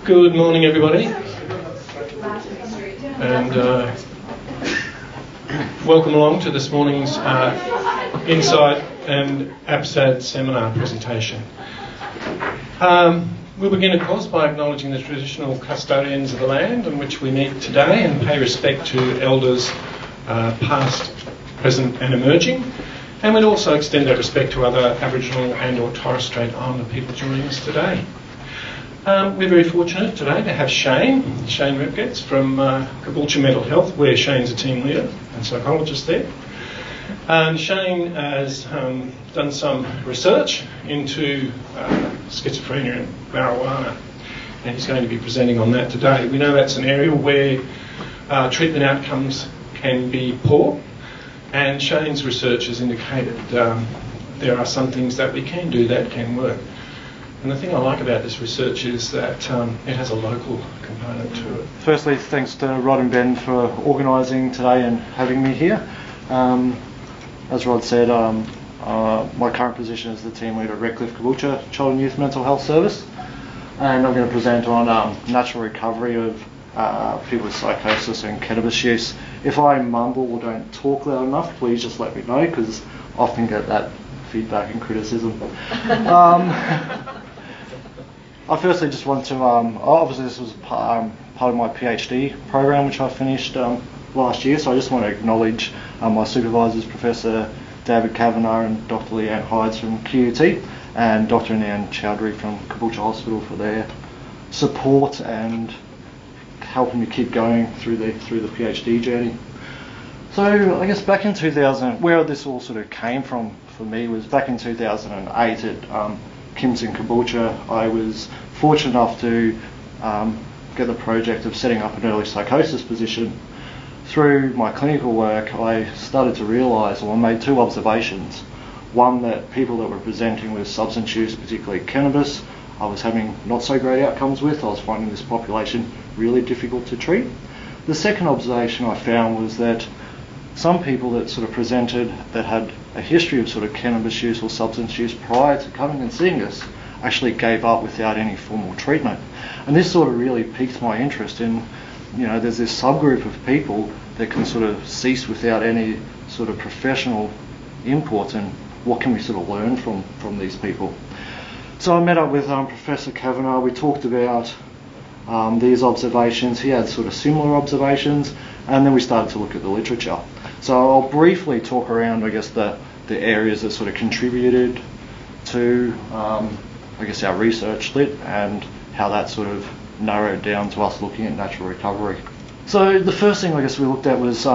Good morning, everybody, and welcome along to this morning's Insight and APSAD seminar presentation. We'll begin, of course, by acknowledging the traditional custodians of the land on which we meet today and pay respect to elders past, present and emerging. And we'd also extend that respect to other Aboriginal and or Torres Strait Islander people joining us today. We're very fortunate today to have Shane Rebgetz from Caboolture Mental Health, where Shane's a team leader and psychologist there. And Shane has done some research into schizophrenia and marijuana, and he's going to be presenting on that today. We know that's an area where treatment outcomes can be poor, and Shane's research has indicated there are some things that we can do that can work. And the thing I like about this research is that it has a local component to it. Firstly, thanks to Rod and Ben for organising today and having me here. As Rod said, my current position is the team leader at Redcliffe Caboolture Child and Youth Mental Health Service, and I'm going to present on natural recovery of people with psychosis and cannabis use. If I mumble or don't talk loud enough, please just let me know, because I often get that feedback and criticism. I firstly just want to, obviously this was part of my PhD program which I finished last year, so I just want to acknowledge my supervisors, Professor David Kavanagh and Dr. Leanne Hydes from QUT, and Dr. Anand Chowdhury from Caboolture Hospital for their support and helping me keep going through the PhD journey. So I guess back in 2000, where this all sort of came from for me was back in 2008 at Kim's in Caboolture. I was fortunate enough to get the project of setting up an early psychosis position. Through my clinical work, I started to realise, or I made two observations. One, that people that were presenting with substance use, particularly cannabis, I was having not so great outcomes with. I was finding this population really difficult to treat. The second observation I found was that some people that sort of presented that had a history of sort of cannabis use or substance use prior to coming and seeing us actually gave up without any formal treatment. And this sort of really piqued my interest in, there's this subgroup of people that can sort of cease without any sort of professional input, and what can we sort of learn from these people. So I met up with Professor Kavanagh. We talked about these observations. He had sort of similar observations, and then we started to look at the literature. So I'll briefly talk around, I guess, the areas that sort of contributed to, our research lit, and how that sort of narrowed down to us looking at natural recovery. So the first thing I guess we looked at was,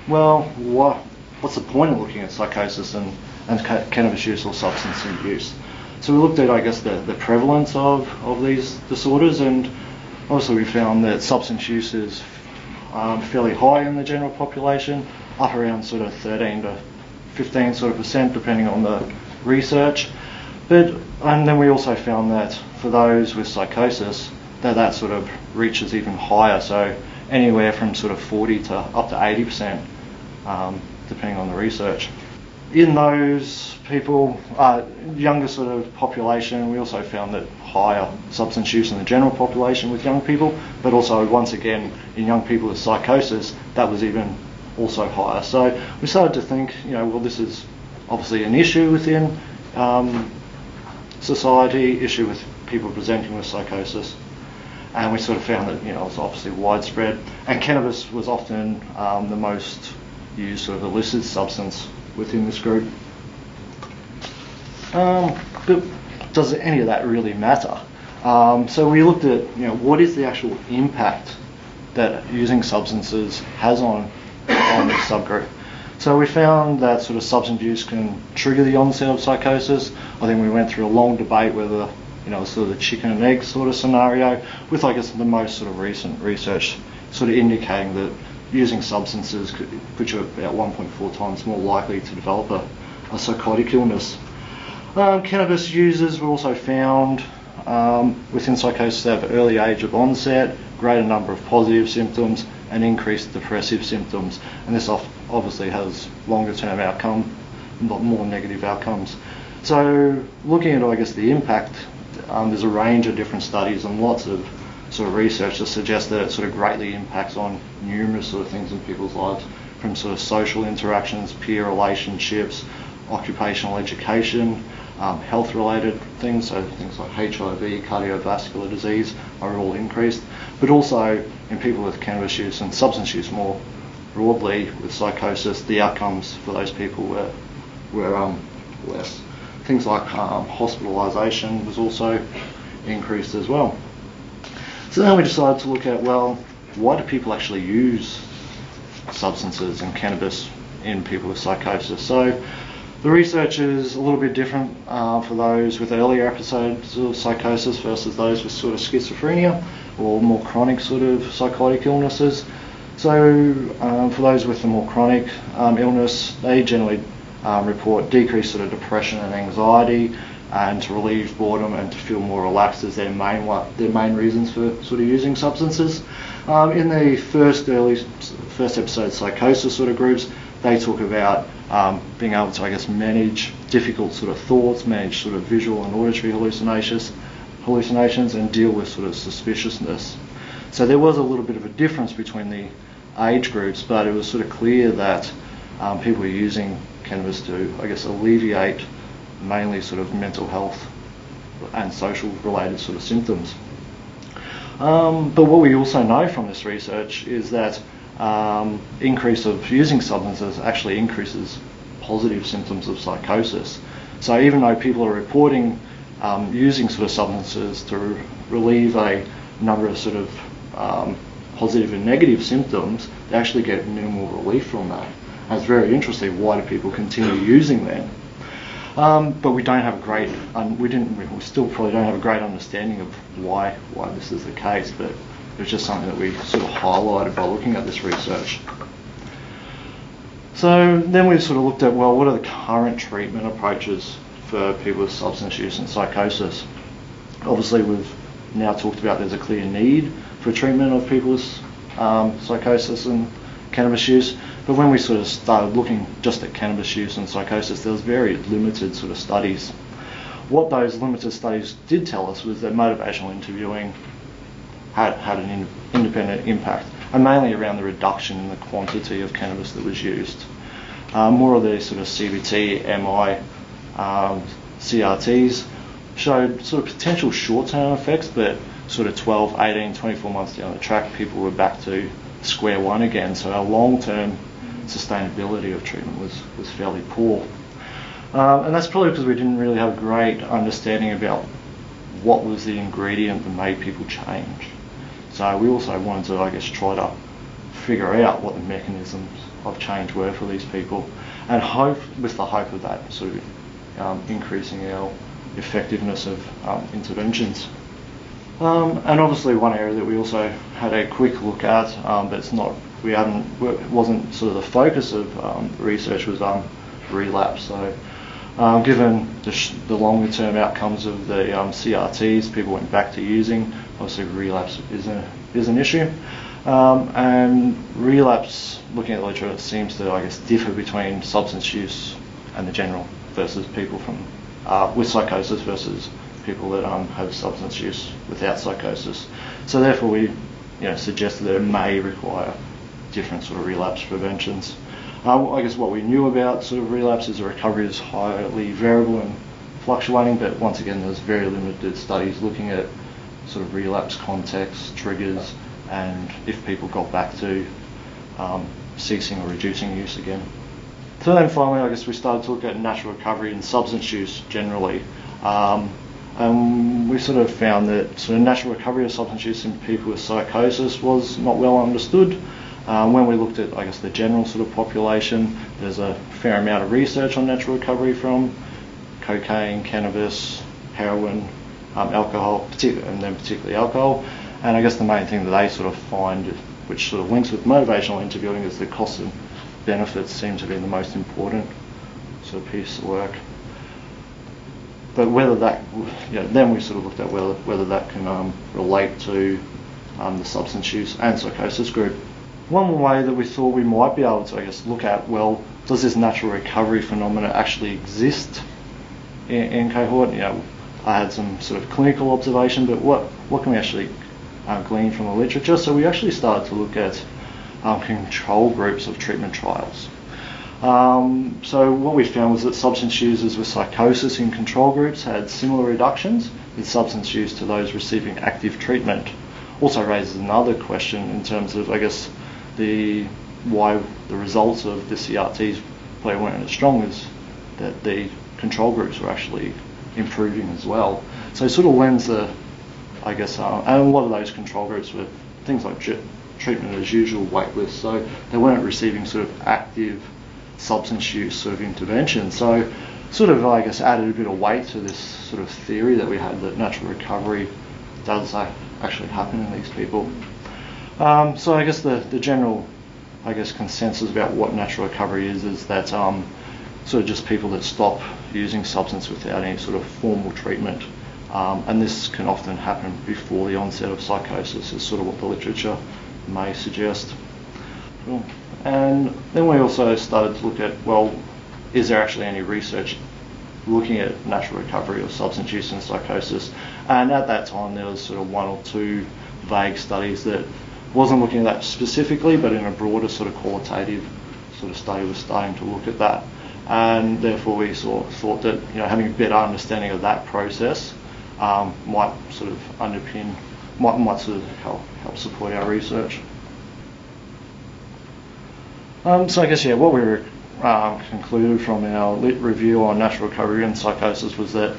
what's the point of looking at psychosis and cannabis use or substance use? So we looked at, I guess, the prevalence of these disorders, and obviously we found that substance use is fairly high in the general population, up around sort of 13 to 15 sort of percent depending on the research. And then we also found that for those with psychosis, that sort of reaches even higher, so anywhere from sort of 40 to up to 80%, depending on the research. In those people, younger sort of population, we also found that higher substance use in the general population with young people, but also once again in young people with psychosis, that was even also higher. So we started to think, this is obviously an issue within society, issue with people presenting with psychosis, and we sort of found that it's obviously widespread, and cannabis was often the most used sort of illicit substance within this group. But does any of that really matter? So we looked at what is the actual impact that using substances has on this subgroup. So we found that sort of substance use can trigger the onset of psychosis. I think we went through a long debate whether sort of the chicken and egg sort of scenario, with I guess the most sort of recent research sort of indicating that using substances could put you about 1.4 times more likely to develop a psychotic illness. Cannabis users were also found within psychosis to have early age of onset, greater number of positive symptoms, and increased depressive symptoms. And this obviously has longer term outcome, more negative outcomes. So looking at, I guess, the impact, there's a range of different studies and lots of sort of research that suggests that it sort of greatly impacts on numerous sort of things in people's lives, from sort of social interactions, peer relationships, occupational education, health-related things, so things like HIV, cardiovascular disease are all increased, but also in people with cannabis use and substance use more broadly with psychosis, the outcomes for those people were less. Things like hospitalisation was also increased as well. So then we decided to look at, well, why do people actually use substances and cannabis in people with psychosis? So the research is a little bit different for those with earlier episodes of psychosis versus those with sort of schizophrenia or more chronic sort of psychotic illnesses. So for those with the more chronic illness, they generally report decreased sort of depression and anxiety, and to relieve boredom and to feel more relaxed as their main reasons for sort of using substances. In the first episode psychosis sort of groups, they talk about being able to, I guess, manage difficult sort of thoughts, manage sort of visual and auditory hallucinations, and deal with sort of suspiciousness. So there was a little bit of a difference between the age groups, but it was sort of clear that people were using cannabis to, I guess, alleviate mainly sort of mental health and social related sort of symptoms. But what we also know from this research is that increase of using substances actually increases positive symptoms of psychosis. So even though people are reporting using sort of substances to relieve a number of sort of positive and negative symptoms, they actually get minimal relief from that. And it's very interesting, why do people continue using them? But we don't have a great, we still probably don't have a great understanding of why this is the case, but it's just something that we sort of highlighted by looking at this research. So then we sort of looked at, well, what are the current treatment approaches for people with substance use and psychosis? Obviously we've now talked about there's a clear need for treatment of people with psychosis and cannabis use, but when we sort of started looking just at cannabis use and psychosis, there was very limited sort of studies. What those limited studies did tell us was that motivational interviewing had an independent impact, and mainly around the reduction in the quantity of cannabis that was used. More of the sort of CBT, MI, CRTs showed sort of potential short-term effects, but sort of 12, 18, 24 months down the track, people were back to square one again. So our long-term sustainability of treatment was fairly poor. And that's probably because we didn't really have a great understanding about what was the ingredient that made people change. So we also wanted to, I guess, try to figure out what the mechanisms of change were for these people, and with the hope of that sort of increasing our effectiveness of interventions. And obviously one area that we also had a quick look at, but it wasn't sort of the focus of research, was relapse. So given the longer term outcomes of the CRTs, people went back to using. Obviously relapse is an issue. And relapse, looking at the literature, it seems to, I guess, differ between substance use and the general versus people with psychosis versus people that have substance use without psychosis. So therefore we suggested that it may require different sort of relapse preventions. I guess what we knew about sort of relapse is the recovery is highly variable and fluctuating, but once again there's very limited studies looking at sort of relapse context, triggers, and if people got back to ceasing or reducing use again. So then finally, I guess we started to look at natural recovery and substance use generally. We sort of found that sort of natural recovery of substance use in people with psychosis was not well understood. When we looked at, I guess, the general sort of population, there's a fair amount of research on natural recovery from cocaine, cannabis, heroin, alcohol, and then particularly alcohol. And I guess the main thing that they sort of find, which sort of links with motivational interviewing, is the costs and benefits seem to be the most important sort of piece of work. But whether that, then we sort of looked at whether that can relate to the substance use and psychosis group. One way that we thought we might be able to, I guess, look at, well, does this natural recovery phenomena actually exist in cohort? I had some sort of clinical observation, but what can we actually gleaned from the literature. So we actually started to look at control groups of treatment trials. So what we found was that substance users with psychosis in control groups had similar reductions in substance use to those receiving active treatment. Also raises another question in terms of, I guess, why the results of the CRTs probably weren't as strong as that the control groups were actually improving as well. So it sort of lends I guess, and a lot of those control groups were things like treatment as usual wait lists, so they weren't receiving sort of active substance use sort of intervention. So sort of, I guess, added a bit of weight to this sort of theory that we had that natural recovery does actually happen in these people. So I guess the general, I guess, consensus about what natural recovery is that sort of just people that stop using substance without any sort of formal treatment. And this can often happen before the onset of psychosis, is sort of what the literature may suggest. Cool. And then we also started to look at, well, is there actually any research looking at natural recovery or substance use in psychosis? And at that time there was sort of one or two vague studies that wasn't looking at that specifically, but in a broader sort of qualitative sort of study was starting to look at that. And therefore we thought that, you know, having a better understanding of that process might sort of underpin, might sort of help support our research. So I guess, yeah, what we concluded from our lit review on natural recovery and psychosis was that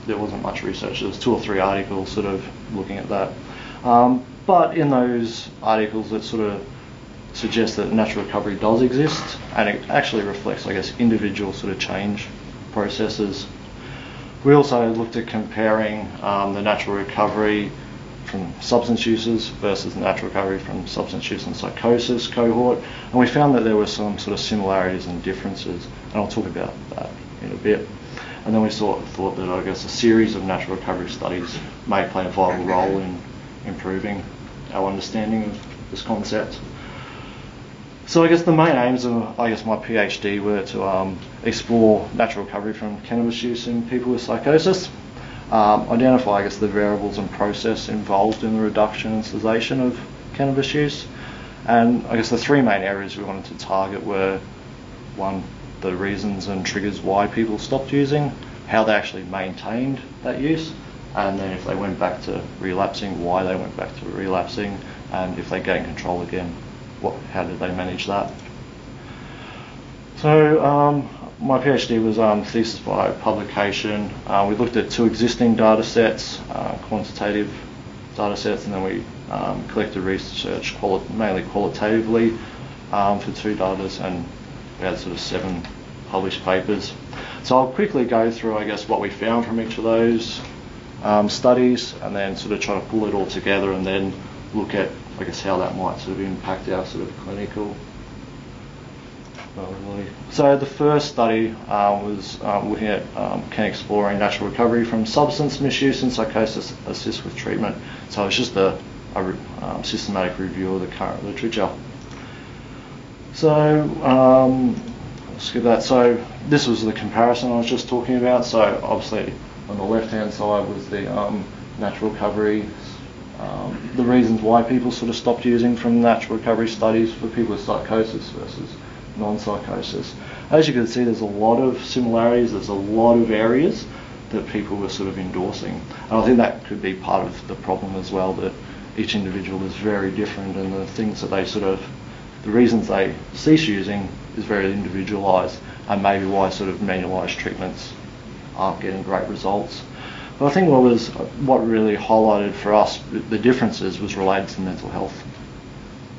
there wasn't much research. There was 2 or 3 articles sort of looking at that. But in those articles that sort of suggest that natural recovery does exist, and it actually reflects, I guess, individual sort of change processes. We also looked at comparing the natural recovery from substance users versus natural recovery from substance use and psychosis cohort, and we found that there were some sort of similarities and differences, and I'll talk about that in a bit. And then we thought that, I guess, a series of natural recovery studies may play a vital role in improving our understanding of this concept. So I guess the main aims of, I guess, my PhD were to explore natural recovery from cannabis use in people with psychosis, identify, I guess, the variables and process involved in the reduction and cessation of cannabis use, and I guess the 3 main areas we wanted to target were, 1, the reasons and triggers why people stopped using, how they actually maintained that use, and then if they went back to relapsing, why they went back to relapsing, and if they gained control again, how did they manage that? So my PhD was thesis by publication. We looked at 2 existing data sets, quantitative data sets, and then we collected research mainly qualitatively for 2 datas, and we had sort of 7 published papers. So I'll quickly go through, I guess, what we found from each of those studies, and then sort of try to pull it all together and then look at, I guess, how that might sort of impact our sort of clinical. So the first study was looking at can exploring natural recovery from substance misuse and psychosis assist with treatment. So it's just a systematic review of the current literature. So I'll skip that. So this was the comparison I was just talking about. So obviously on the left-hand side was the natural recovery, the reasons why people sort of stopped using from natural recovery studies for people with psychosis versus non-psychosis. As you can see, there's a lot of similarities, there's a lot of areas that people were sort of endorsing. And I think that could be part of the problem as well, that each individual is very different, and the things that they sort of, the reasons they cease using is very individualised, and maybe why sort of manualised treatments aren't getting great results. But I think what really highlighted for us the differences was related to mental health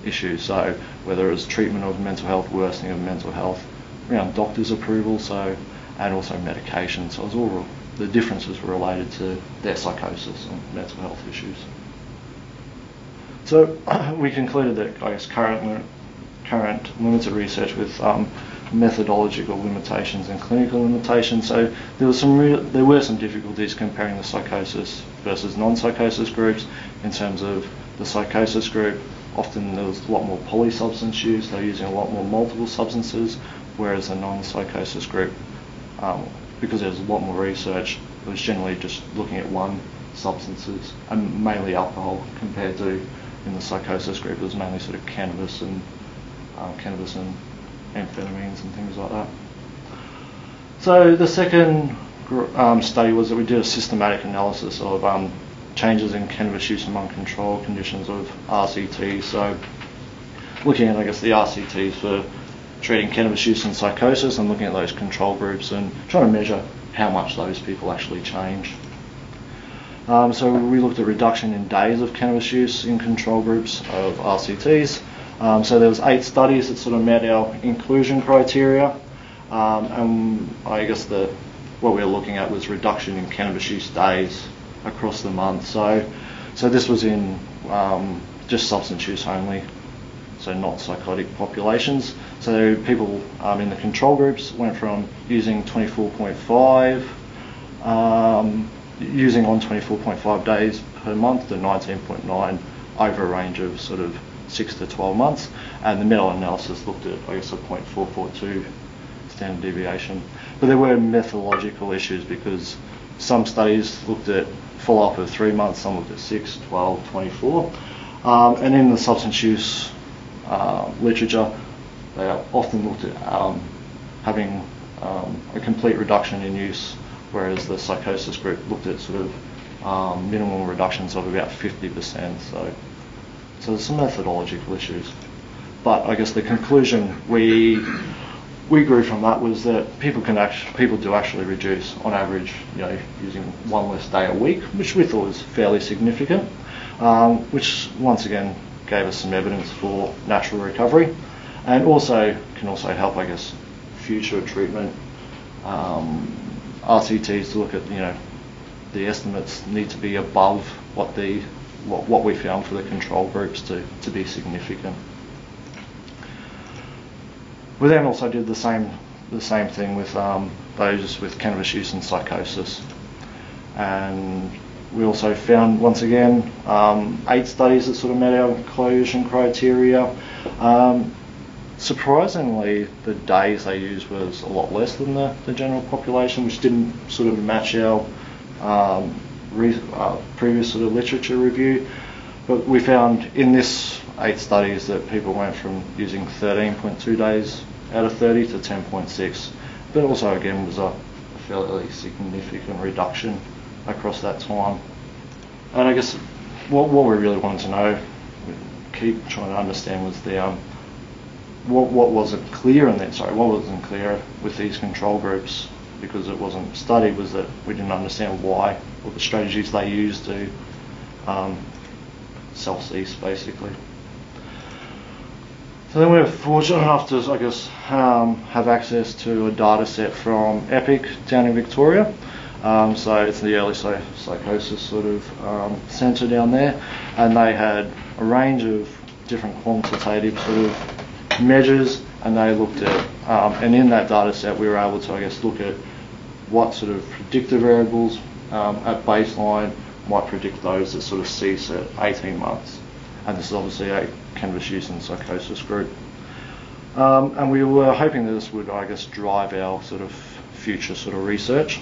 issues. So whether it was treatment of mental health, worsening of mental health, around doctors' approval, and also medication. So it was all the differences were related to their psychosis and mental health issues. So we concluded that, I guess, current limited research with methodological limitations and clinical limitations. So there were some difficulties comparing the psychosis versus non-psychosis groups. In terms of the psychosis group, often there was a lot more polysubstance use. They're using a lot more multiple substances, whereas the non-psychosis group, because there was a lot more research, it was generally just looking at one substances, and mainly alcohol, compared to in the psychosis group it was mainly sort of cannabis and amphetamines and things like that. So the second study was that we did a systematic analysis of changes in cannabis use among control conditions of RCT. So looking at, I guess, the RCTs for treating cannabis use and psychosis, and looking at those control groups and trying to measure how much those people actually change. So we looked at reduction in days of cannabis use in control groups of RCTs. So there was 8 studies that sort of met our inclusion criteria, and I guess what we were looking at was reduction in cannabis use days across the month. So this was in just substance use only, so not psychotic populations. So people in the control groups went from using 24.5, using on 24.5 days per month to 19.9 over a range of sort of 6 to 12 months. And the meta-analysis looked at, I guess, a 0.442 standard deviation. But there were methodological issues, because some studies looked at follow-up of 3 months, some looked at 6, 12, 24. And in the substance use literature, they often looked at having a complete reduction in use, whereas the psychosis group looked at sort of minimal reductions of about 50%. So there's some methodological issues. But I guess the conclusion we grew from that was that people do actually reduce on average, using 1 less day a week, which we thought was fairly significant, which once again gave us some evidence for natural recovery, and can also help, I guess, future treatment. RCTs to look at, the estimates need to be above what we found for the control groups to be significant. We then also did the same thing with those with cannabis use and psychosis, and we also found, once again, 8 studies that sort of met our inclusion criteria. Surprisingly, the days they used was a lot less than the general population, which didn't sort of match our previous sort of literature review. But we found in this 8 studies that people went from using 13.2 days out of 30 to 10.6. But also, again, was a fairly significant reduction across that time. And I guess what we really wanted to know, keep trying to understand, was the what wasn't clear with these control groups, because it wasn't studied, was that we didn't understand why, or the strategies they used to self-cease, basically. So then we were fortunate enough to, I guess, have access to a data set from EPIC down in Victoria. So it's the early psychosis sort of centre down there, and they had a range of different quantitative sort of measures, and they looked at, and in that data set we were able to, I guess, look at what sort of predictor variables at baseline might predict those that sort of cease at 18 months. And this is obviously a cannabis use and psychosis group. And we were hoping that this would, I guess, drive our sort of future sort of research.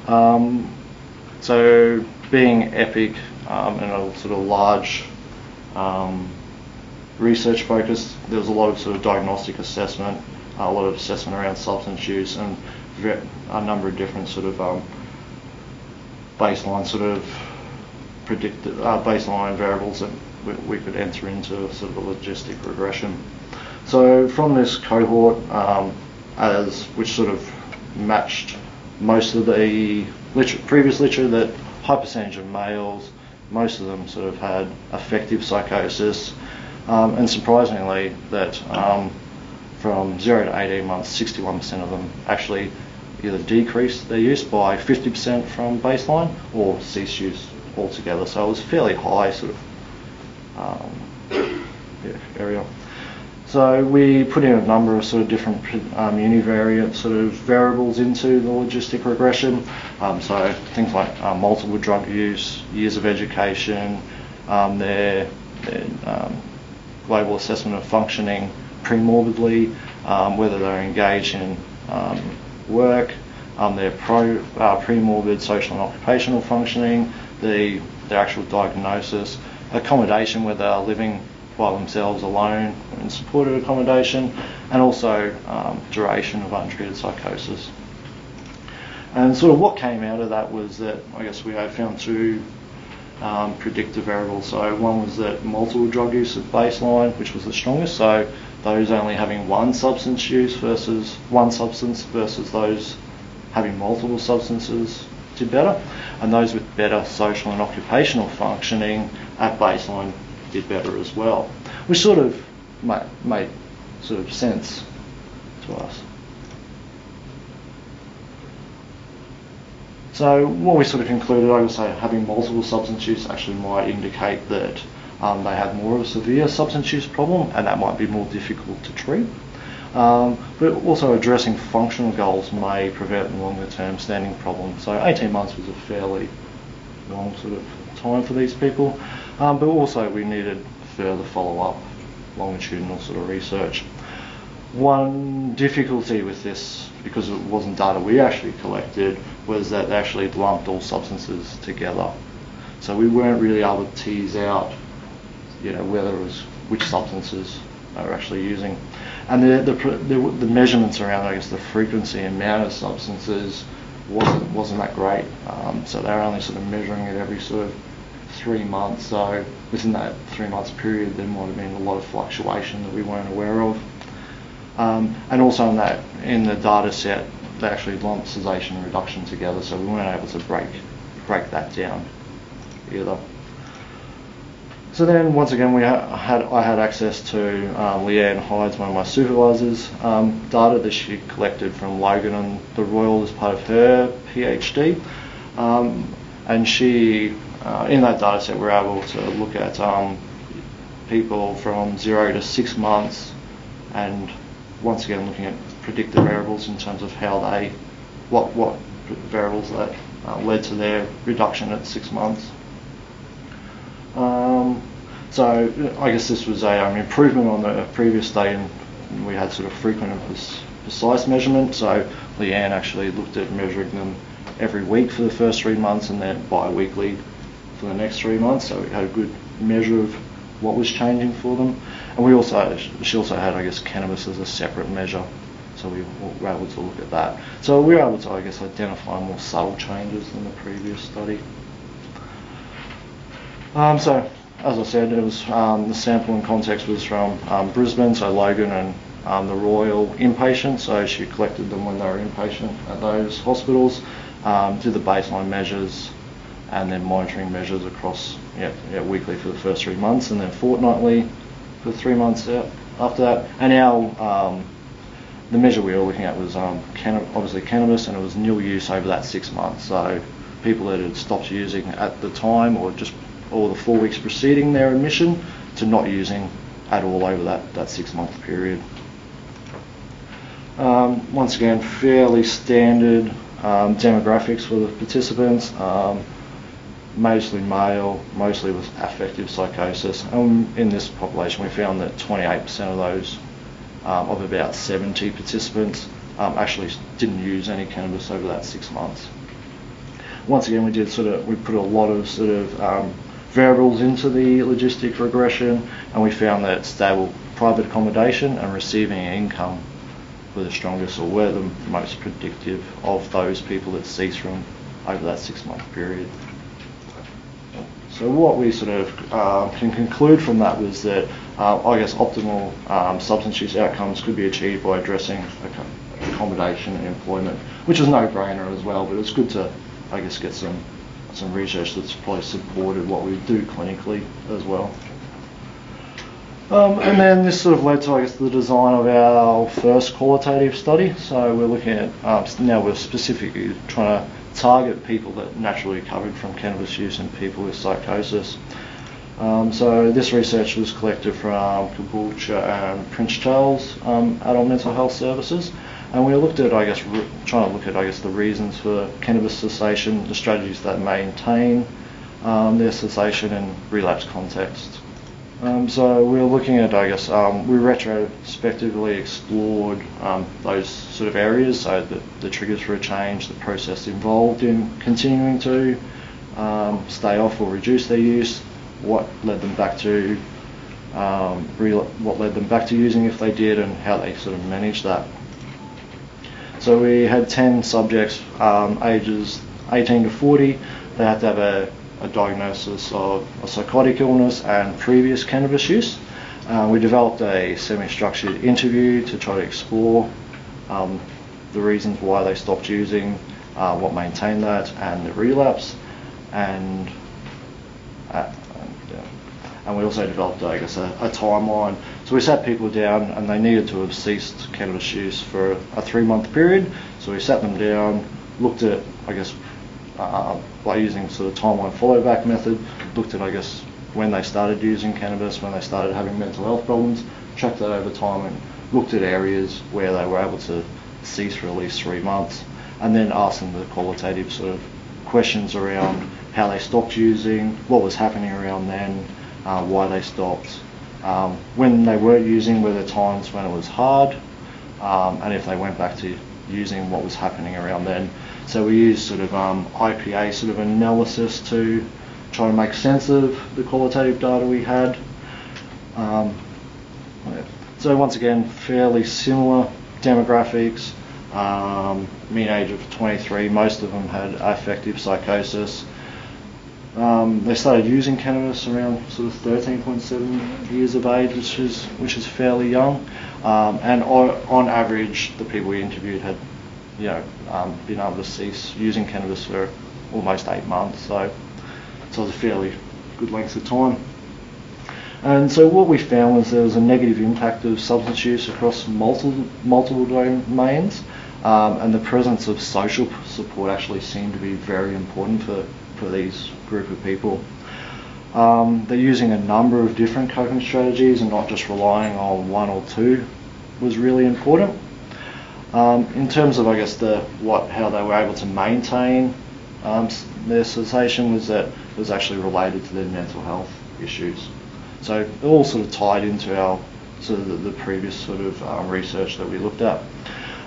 So being EPIC and a sort of large research focus, there was a lot of sort of diagnostic assessment, a lot of assessment around substance use, and a number of different sort of baseline sort of baseline variables that we could enter into sort of a logistic regression. So from this cohort, which sort of matched most of the previous literature, that high percentage of males, most of them sort of had affective psychosis, and surprisingly that from 0 to 18 months, 61% of them actually either decreased their use by 50% from baseline or ceased use altogether. So it was fairly high sort of area. So we put in a number of sort of different univariate sort of variables into the logistic regression. So things like multiple drug use, years of education, their global assessment of functioning pre-morbidly, whether they're engaged in work, their pre-morbid social and occupational functioning, the actual diagnosis, accommodation where they're living by themselves alone in supported accommodation, and also duration of untreated psychosis. And sort of what came out of that was that I guess we had found two predictive variables. So one was that multiple drug use at baseline, which was the strongest. So those only having one substance versus those having multiple substances did better, and those with better social and occupational functioning at baseline did better as well, which sort of made sort of sense to us. So what we sort of concluded, I would say, having multiple substance use actually might indicate that they had more of a severe substance use problem, and that might be more difficult to treat. But also addressing functional goals may prevent longer term standing problems. So 18 months was a fairly long sort of time for these people. But also we needed further follow-up, longitudinal sort of research. One difficulty with this, because it wasn't data we actually collected, was that they actually lumped all substances together. So we weren't really able to tease out, whether it was which substances they were actually using. And the measurements around, I guess, the frequency and amount of substances wasn't that great. So they were only sort of measuring it every sort of 3 months. So within that 3 months period, there might have been a lot of fluctuation that we weren't aware of. And also in the data set, they actually lumped cessation and reduction together, so we weren't able to break that down either. So then, once again, I had access to Leanne Hyde's, one of my supervisors, data that she collected from Logan and the Royal as part of her PhD, and she, in that data set, we're able to look at people from 0 to 6 months, and once again looking at predictive variables in terms of how what variables that led to their reduction at 6 months. So I guess this was an improvement on the previous study, and we had sort of frequent and precise measurement. So Leanne actually looked at measuring them every week for the first 3 months, and then bi-weekly for the next 3 months. So we had a good measure of what was changing for them. And she also had, I guess, cannabis as a separate measure. So we were able to look at that. So we were able to, I guess, identify more subtle changes than the previous study. So, as I said, it was the sample and context was from Brisbane, so Logan and the Royal inpatient. So she collected them when they were inpatient at those hospitals, did the baseline measures, and then monitoring measures across weekly for the first 3 months, and then fortnightly for 3 months after that. And the measure we were looking at was obviously cannabis, and it was nil use over that 6 months. So people that had stopped using at the time, or the 4 weeks preceding their admission, to not using at all over that 6 month period. Once again, fairly standard demographics for the participants. Mostly male, mostly with affective psychosis. In this population, we found that 28% of those, of about 70 participants, actually didn't use any cannabis over that 6 months. Once again, we put a lot of variables into the logistic regression, and we found that stable private accommodation and receiving income were the strongest, or were the most predictive of those people that ceased from over that 6 month period. So what we can conclude from that was that I guess optimal substance use outcomes could be achieved by addressing accommodation and employment, which is a no-brainer as well, but it's good to, I guess, get some research that's probably supported what we do clinically as well. And then this sort of led to, I guess, the design of our first qualitative study. So we're looking at, now we're specifically trying to target people that naturally recovered from cannabis use and people with psychosis. So this research was collected from Caboolture and Prince Charles Adult Mental Health Services, and we looked at, I guess, trying to look at, I guess, the reasons for cannabis cessation, the strategies that maintain their cessation in relapse context. So we were looking at, I guess, we retrospectively explored those sort of areas, so the triggers for a change, the process involved in continuing to stay off or reduce their use, what led them back to using if they did, and how they sort of managed that. So we had 10 subjects, ages 18 to 40. They had to have a diagnosis of a psychotic illness and previous cannabis use. We developed a semi-structured interview to try to explore the reasons why they stopped using, what maintained that, and the relapse, and we also developed, I guess, a timeline. So we sat people down, and they needed to have ceased cannabis use for a 3-month period. So we sat them down, looked at, I guess, by using sort of timeline follow-back method, looked at, I guess, when they started using cannabis, when they started having mental health problems, tracked that over time, and looked at areas where they were able to cease for at least 3 months, and then asked them the qualitative sort of questions around how they stopped using, what was happening around then, why they stopped. When they were using, were there times when it was hard, and if they went back to using, what was happening around then. So we used sort of IPA sort of analysis to try to make sense of the qualitative data we had. So once again, fairly similar demographics, mean age of 23, most of them had affective psychosis. They started using cannabis around sort of 13.7 years of age, which is fairly young. And on average, the people we interviewed had, been able to cease using cannabis for almost 8 months. So it was a fairly good length of time. And so what we found was there was a negative impact of substance use across multiple domains, and the presence of social support actually seemed to be very important for these group of people. They're using a number of different coping strategies and not just relying on one or two was really important. In terms of, I guess, how they were able to maintain their cessation, was that it was actually related to their mental health issues. So it all sort of tied into our sort of the previous sort of research that we looked at.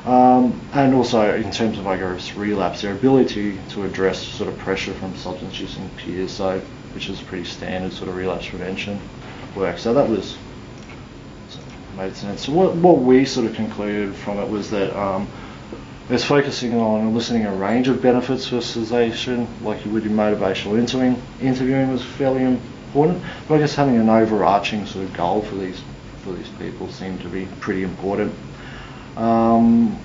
And also in terms of, I guess, relapse, their ability to address sort of pressure from substance use and peers, so which is pretty standard sort of relapse prevention work. So that made sense. So what we sort of concluded from it was that it's focusing on eliciting a range of benefits for cessation, like you would in motivational interviewing was fairly important. But I guess having an overarching sort of goal for these people seemed to be pretty important. And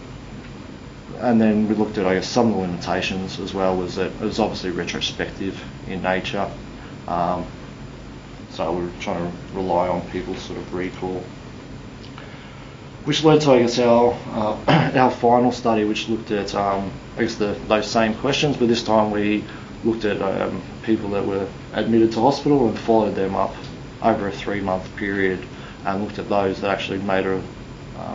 then we looked at, I guess, some of the limitations as well, was that it was obviously retrospective in nature. So we were trying to rely on people's sort of recall, which led to, I guess, our final study, which looked at, I guess, those same questions, but this time we looked at people that were admitted to hospital and followed them up over a 3-month period, and looked at those that actually made a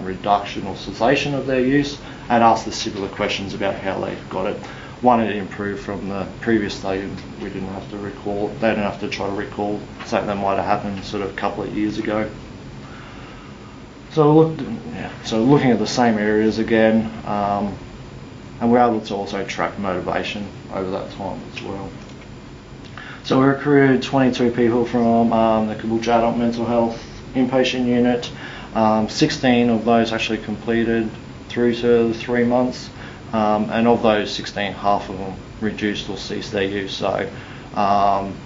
reduction or cessation of their use, and asked the similar questions about how they got it. One, it improved from the previous study. We didn't have to recall, they didn't have to try to recall something that might have happened sort of a couple of years ago. So looking at the same areas again, and we're able to also track motivation over that time as well. So we recruited 22 people from the Caboolture Adult Mental Health Inpatient Unit. 16 of those actually completed through to the 3 months, and of those 16, half of them reduced or ceased their use. So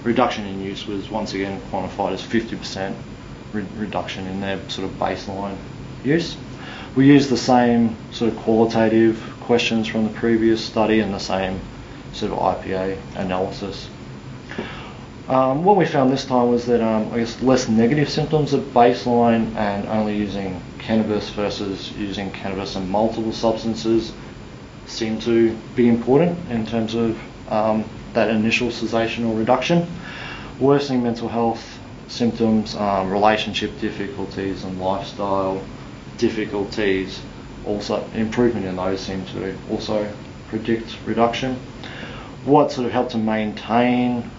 reduction in use was once again quantified as 50% reduction in their sort of baseline use. We used the same sort of qualitative questions from the previous study and the same sort of IPA analysis. What we found this time was that I guess less negative symptoms at baseline, and only using cannabis versus using cannabis and multiple substances seemed to be important in terms of that initial cessation or reduction. Worsening mental health symptoms, relationship difficulties and lifestyle difficulties, also improvement in those seem to also predict reduction. What sort of helped to maintain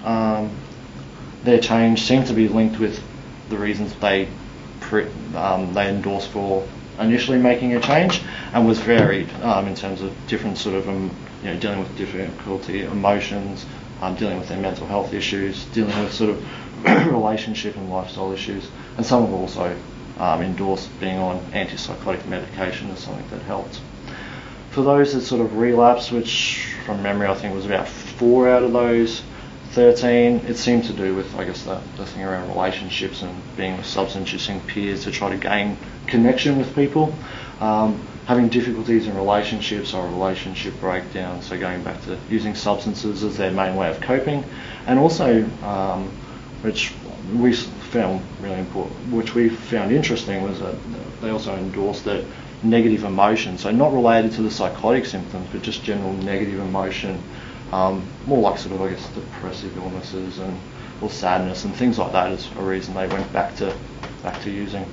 their change seemed to be linked with the reasons they endorsed for initially making a change, and was varied in terms of different sort of dealing with difficulty, emotions, dealing with their mental health issues, dealing with sort of relationship and lifestyle issues, and some have also endorsed being on antipsychotic medication as something that helped. For those that sort of relapse, which from memory I think was about 4 out of those 13, it seemed to do with, I guess, the thing around relationships and being with substance using peers to try to gain connection with people. Having difficulties in relationships or relationship breakdown, so going back to using substances as their main way of coping, and also, which we found really important, which we found interesting, was that they also endorsed that negative emotion, so not related to the psychotic symptoms, but just general negative emotion, more like sort of, I guess, depressive illnesses and or sadness and things like that is a reason they went back to using.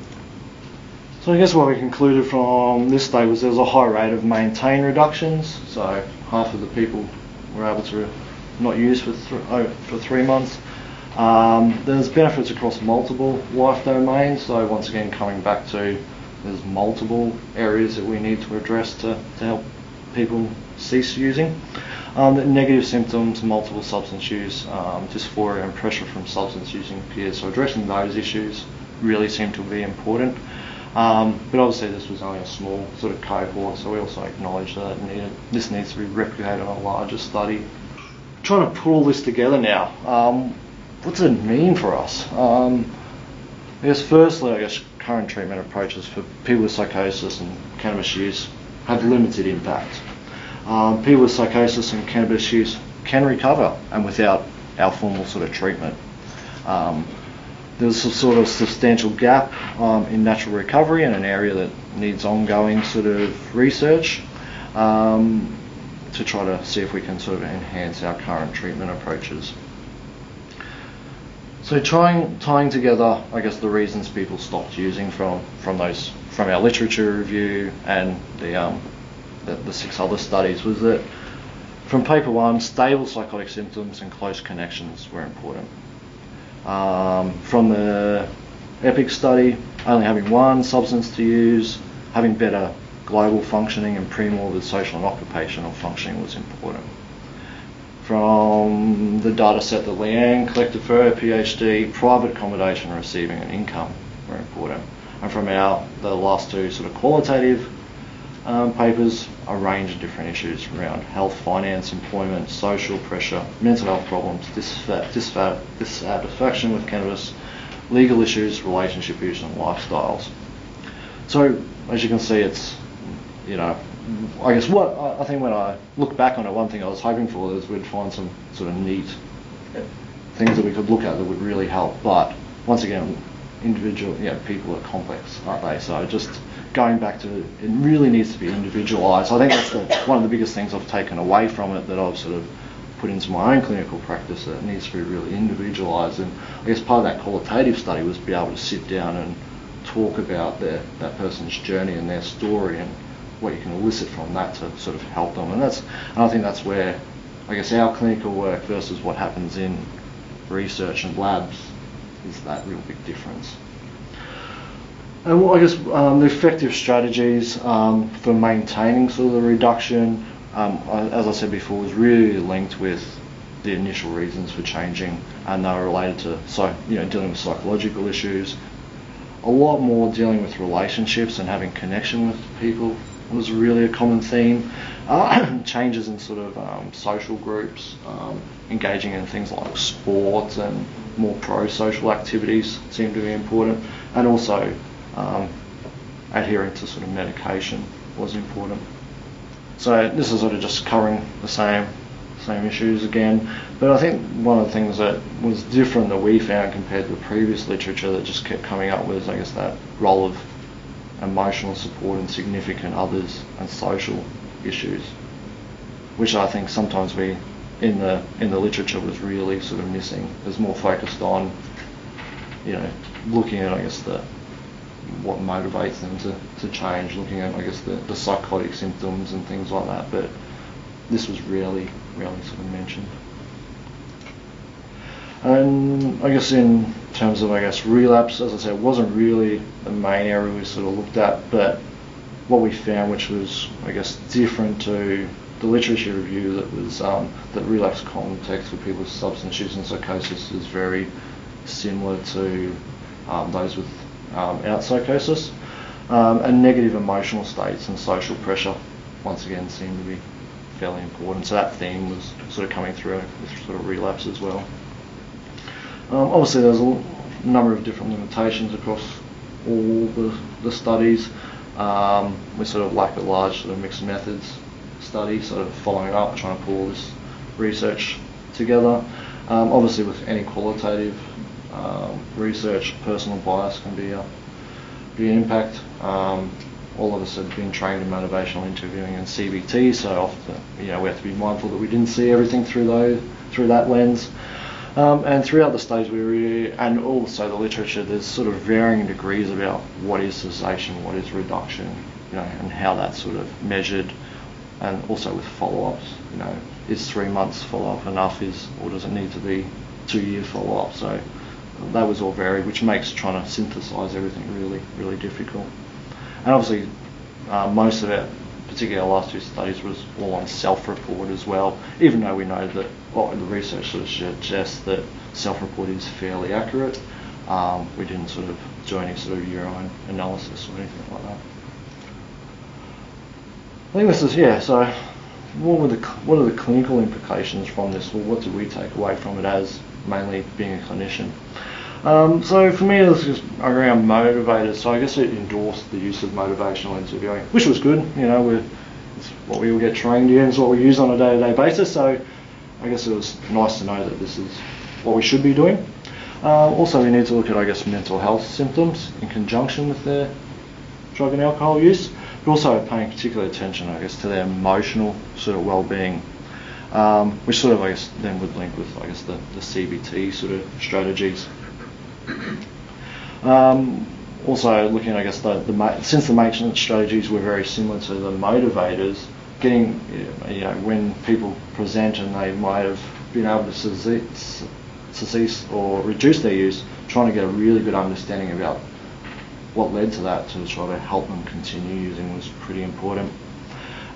So I guess what we concluded from this study was there was a high rate of maintained reductions, so half of the people were able to not use for 3 months. There's benefits across multiple life domains, so once again coming back to there's multiple areas that we need to address to help people cease using. The negative symptoms, multiple substance use, dysphoria and pressure from substance using peers, so addressing those issues really seem to be important. But obviously this was only a small sort of cohort, so we also acknowledge that this needs to be replicated on a larger study. Trying to put all this together now, what does it mean for us? I guess firstly, current treatment approaches for people with psychosis and cannabis use have limited impact. People with psychosis and cannabis use can recover, and without our formal sort of treatment. There's a sort of substantial gap in natural recovery and an area that needs ongoing sort of research to try to see if we can sort of enhance our current treatment approaches. So tying together, I guess, the reasons people stopped using from our literature review and the 6 other studies was that from paper 1, stable psychotic symptoms and close connections were important. From the EPIC study, only having 1 substance to use, having better global functioning and pre-morbid social and occupational functioning was important. From the data set that Leanne collected for her PhD, private accommodation receiving and income were important. And from the last 2 sort of qualitative papers, a range of different issues around health, finance, employment, social pressure, mental health problems, dissatisfaction with cannabis, legal issues, relationship issues and lifestyles. So as you can see, it's, I guess what I think when I look back on it, one thing I was hoping for is we'd find some sort of neat things that we could look at that would really help. But once again, individual, people are complex, aren't they? So just going back to it really needs to be individualised. I think that's one of the biggest things I've taken away from it, that I've sort of put into my own clinical practice, that it needs to be really individualised. And I guess part of that qualitative study was to be able to sit down and talk about that person's journey and their story and what you can elicit from that to sort of help them. And I think that's where, I guess, our clinical work versus what happens in research and labs is that real big difference. And I guess the effective strategies for maintaining sort of the reduction, as I said before, was really linked with the initial reasons for changing, and they were related to dealing with psychological issues. A lot more dealing with relationships and having connection with people was really a common theme. Changes in sort of social groups, engaging in things like sports and more pro-social activities seemed to be important, and also adhering to sort of medication was important. So this is sort of just covering the same issues again, but I think one of the things that was different that we found compared to the previous literature that just kept coming up was, I guess, that role of emotional support and significant others and social issues, which I think sometimes we in the literature was really sort of missing. It was more focused on looking at, I guess, what motivates them to change, looking at, I guess, the psychotic symptoms and things like that, but this was rarely sort of mentioned. And I guess in terms of, relapse, as I said, it wasn't really the main area we sort of looked at, but what we found, which was, different to the literature review that was that relapse context for people with substance use and psychosis is very similar to those without psychosis, and negative emotional states and social pressure once again seem to be fairly important. So that theme was sort of coming through with sort of relapse as well. Obviously there's a number of different limitations across all the studies. We sort of lack a large sort of mixed methods study, sort of following up, trying to pull all this research together. Obviously with any qualitative research, personal bias can be an impact. All of us have been trained in motivational interviewing and CBT, so often we have to be mindful that we didn't see everything through that lens. And throughout the studies, and also the literature, there's sort of varying degrees about what is cessation, what is reduction, and how that's sort of measured, and also with follow-ups. Is 3 months follow-up enough? Or does it need to be 2-year follow-up? So that was all varied, which makes trying to synthesize everything really, really difficult. And obviously, most of it, particularly our last 2 studies, was all on self-report as well, even though we know that the research sort of suggests that self-report is fairly accurate. We didn't sort of do any sort of your own analysis or anything like that. I think this is, so what are the clinical implications from this? Well, what do we take away from it as mainly being a clinician? So for me, it was just around motivators. So I guess it endorsed the use of motivational interviewing, which was good. It's what we all get trained in, it's what we use on a day-to-day basis. So I guess it was nice to know that this is what we should be doing. Also, we need to look at, I guess, mental health symptoms in conjunction with their drug and alcohol use, but also paying particular attention, I guess, to their emotional sort of well-being, which sort of, I guess, then would link with, I guess, the CBT sort of strategies. Also looking, I guess, since the maintenance strategies were very similar to the motivators, getting, when people present and they might have been able to cease or reduce their use, trying to get a really good understanding about what led to that to try to help them continue using was pretty important.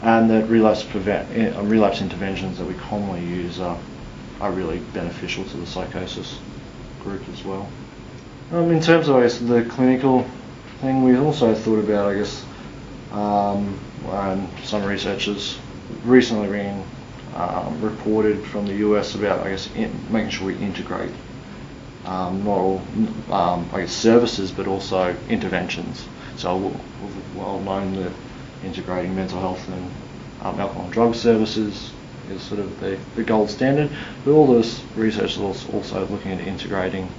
And that relapse interventions that we commonly use are really beneficial to the psychosis group as well. In terms of, I guess, the clinical thing, we also thought about, I guess, and some researchers recently been reported from the US about, I guess, making sure we integrate not all, I guess, services, but also interventions. So we've well known that integrating mental health and alcohol and drug services is sort of the gold standard, but all this research is also looking at integrating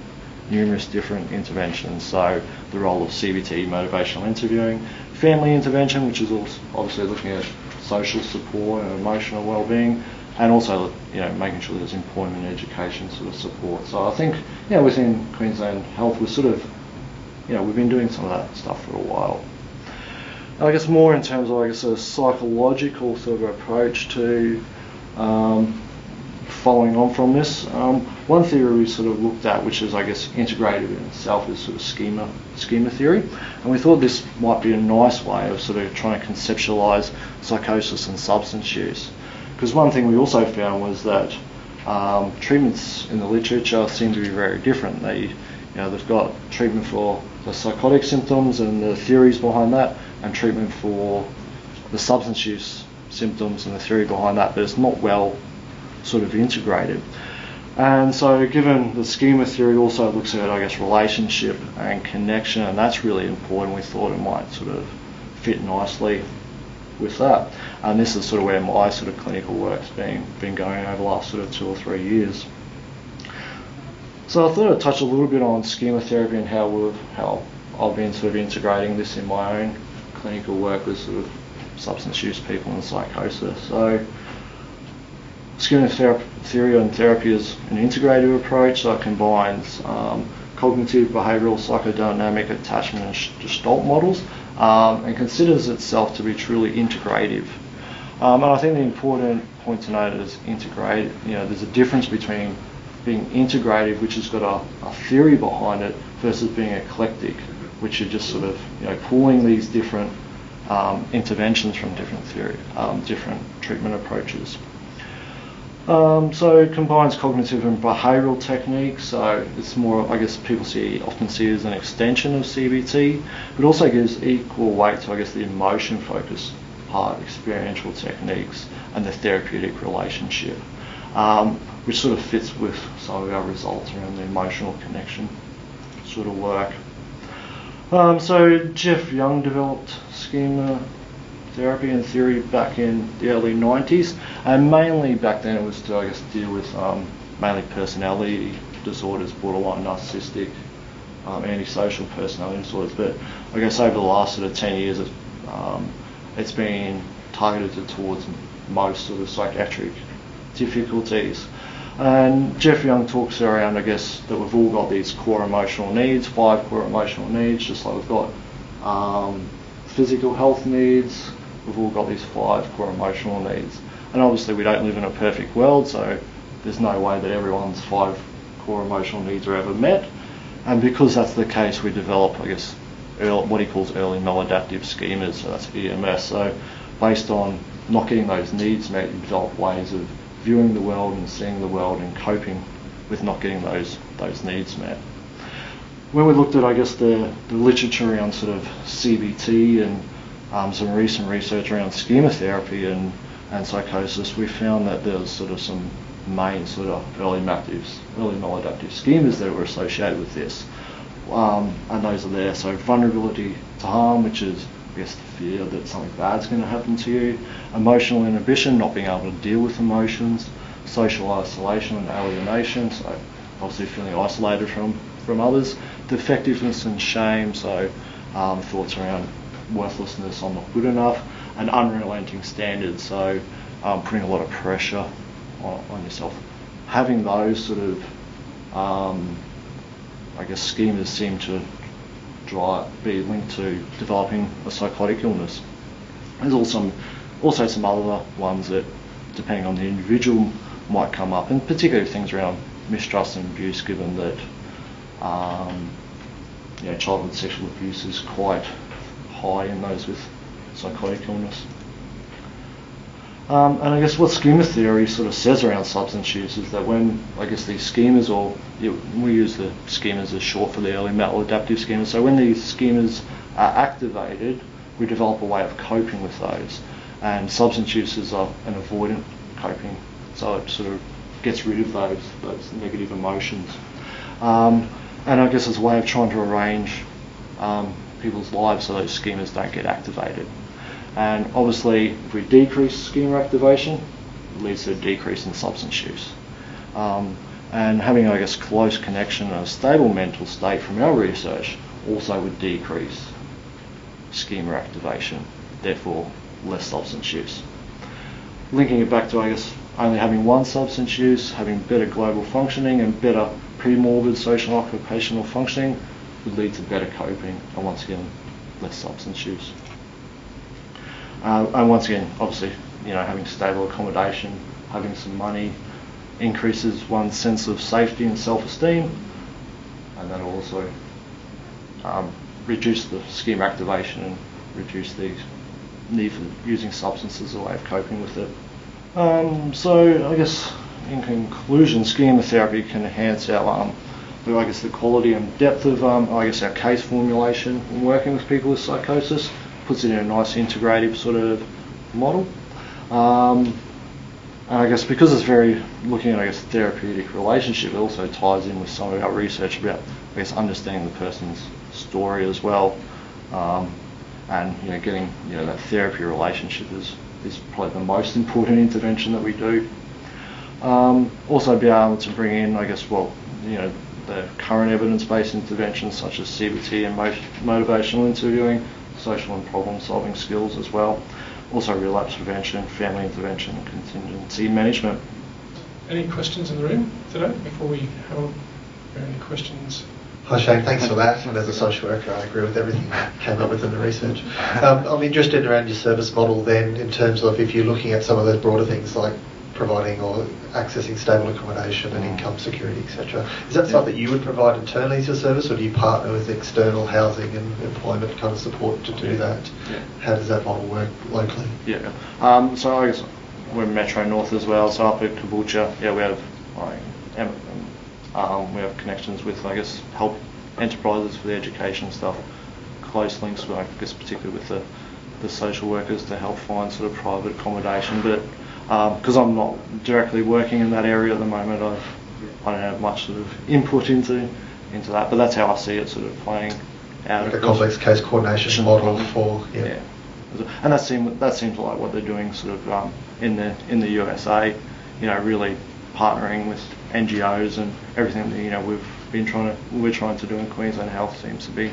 numerous different interventions. So the role of CBT, motivational interviewing, family intervention, which is also obviously looking at social support and emotional well-being, and also making sure there's employment and education sort of support. So I think within Queensland Health we're sort of we've been doing some of that stuff for a while. I guess more in terms of, I guess, a psychological sort of approach to following on from this. One theory we sort of looked at, which is, I guess, integrative in itself, is sort of schema theory, and we thought this might be a nice way of sort of trying to conceptualise psychosis and substance use. Because one thing we also found was that treatments in the literature seem to be very different. They've got treatment for the psychotic symptoms and the theories behind that, and treatment for the substance use symptoms and the theory behind that, but it's not well sort of integrated. And so given the schema theory also looks at, I guess, relationship and connection, and that's really important, we thought it might sort of fit nicely with that. And this is sort of where my sort of clinical work's been going over the last sort of 2 or 3 years. So I thought I'd touch a little bit on schema therapy and how I've been sort of integrating this in my own clinical work with sort of substance use people and psychosis. So schema theory and therapy is an integrative approach that combines cognitive, behavioural, psychodynamic, attachment and gestalt models, and considers itself to be truly integrative. And I think the important point to note is there's a difference between being integrative, which has got a theory behind it, versus being eclectic, which are just sort of pulling these different interventions from different treatment approaches. So it combines cognitive and behavioural techniques, so it's more, I guess people often see it as an extension of CBT, but also gives equal weight to, I guess, the emotion-focused part, experiential techniques, and the therapeutic relationship, which sort of fits with some of our results around the emotional connection sort of work. So Jeff Young developed schema therapy and theory back in the early 90s, and mainly back then it was to, I guess, deal with mainly personality disorders, borderline narcissistic, antisocial personality disorders. But I guess over the last sort of 10 years, it's been targeted towards most sort of psychiatric difficulties. And Jeff Young talks around, I guess, that we've all got these core emotional needs, 5 core emotional needs, just like we've got physical health needs. We've all got these 5 core emotional needs. And obviously we don't live in a perfect world, so there's no way that everyone's 5 core emotional needs are ever met. And because that's the case, we develop, I guess, what he calls early maladaptive schemas, so that's EMS. So based on not getting those needs met, you develop ways of viewing the world and seeing the world and coping with not getting those needs met. When we looked at, I guess, the literature around sort of CBT and some recent research around schema therapy and psychosis, we found that there was sort of some main sort of early maladaptive schemas that were associated with this. And those are there. So vulnerability to harm, which is, I guess, the fear that something bad's going to happen to you. Emotional inhibition, not being able to deal with emotions. Social isolation and alienation, so obviously feeling isolated from others. Defectiveness and shame, so thoughts around worthlessness, I'm not good enough. And unrelenting standards, so putting a lot of pressure on yourself. Having those sort of, I guess, schemas seem to be linked to developing a psychotic illness. There's also some other ones that, depending on the individual, might come up, and particularly things around mistrust and abuse, given that childhood sexual abuse is quite high in those with psychotic illness. And I guess what schema theory sort of says around substance use is that when, I guess, these schemas, we use the schemas as short for the early maladaptive schemas, so when these schemas are activated, we develop a way of coping with those. And substance use is an avoidant coping, so it sort of gets rid of those negative emotions. And I guess it's a way of trying to arrange people's lives so those schemas don't get activated. And obviously, if we decrease schema activation, it leads to a decrease in substance use. And having, I guess, close connection and a stable mental state from our research also would decrease schema activation, therefore less substance use. Linking it back to, I guess, only having one substance use, having better global functioning and better pre-morbid social and occupational functioning would lead to better coping and, once again, less substance use. And once again, obviously, having stable accommodation, having some money increases one's sense of safety and self-esteem, and that will also reduce the schema activation and reduce the need for using substances as a way of coping with it. So I guess in conclusion, schema therapy can enhance our the quality and depth of our case formulation when working with people with psychosis. Puts it in a nice integrative sort of model. And I guess because it's very looking at therapeutic relationship, it also ties in with some of our research about understanding the person's story as well. And getting that therapy relationship is probably the most important intervention that we do. Also be able to bring in the current evidence-based interventions such as CBT and motivational interviewing, social and problem-solving skills as well. Also relapse prevention, family intervention, and contingency management. Any questions in the room today before we have any questions? Hi Shane, thanks for that. And as a social worker, I agree with everything that came up with in the research. I'm interested around your service model then, in terms of if you're looking at some of those broader things like providing or accessing stable accommodation and income security, etc. Is that something that you would provide internally as your service, or do you partner with external housing and employment kind of support to do that? Yeah. How does that model work locally? Yeah. So I guess we're Metro North as well. So up at Caboolture, we have we have connections with, I guess, help enterprises for the education stuff. Close links, I guess, particularly with the social workers to help find sort of private accommodation. But because I'm not directly working in that area at the moment, I don't have much sort of input into that. But that's how I see it sort of playing out. Like a complex case coordination model for and that seems like what they're doing sort of in the USA. Really partnering with NGOs and everything that we're trying to do in Queensland Health seems to be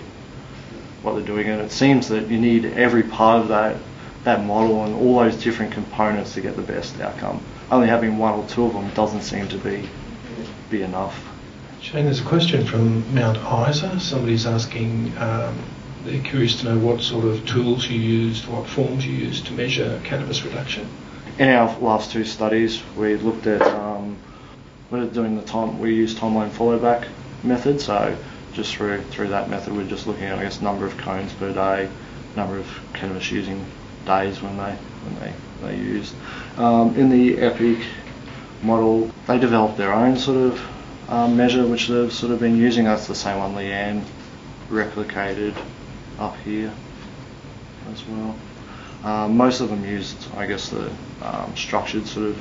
what they're doing, and it seems that you need every part of that model and all those different components to get the best outcome. Only having one or two of them doesn't seem to be enough. Shane, there's a question from Mount Isa. Somebody's asking, they're curious to know what sort of tools you used, what forms you used to measure cannabis reduction. In our last two studies, we looked at we used timeline followback method. So just through that method, we're just looking at, I guess, number of cones per day, number of cannabis using days when they used. In the EPIC model, they developed their own sort of measure, which they've sort of been using. That's the same one Leanne replicated up here as well. Most of them used, I guess, the structured sort of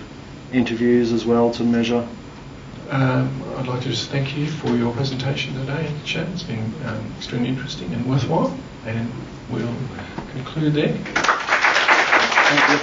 interviews as well to measure. I'd like to just thank you for your presentation today, Shane. It's been extremely interesting and worthwhile, and we'll conclude there. Thank you.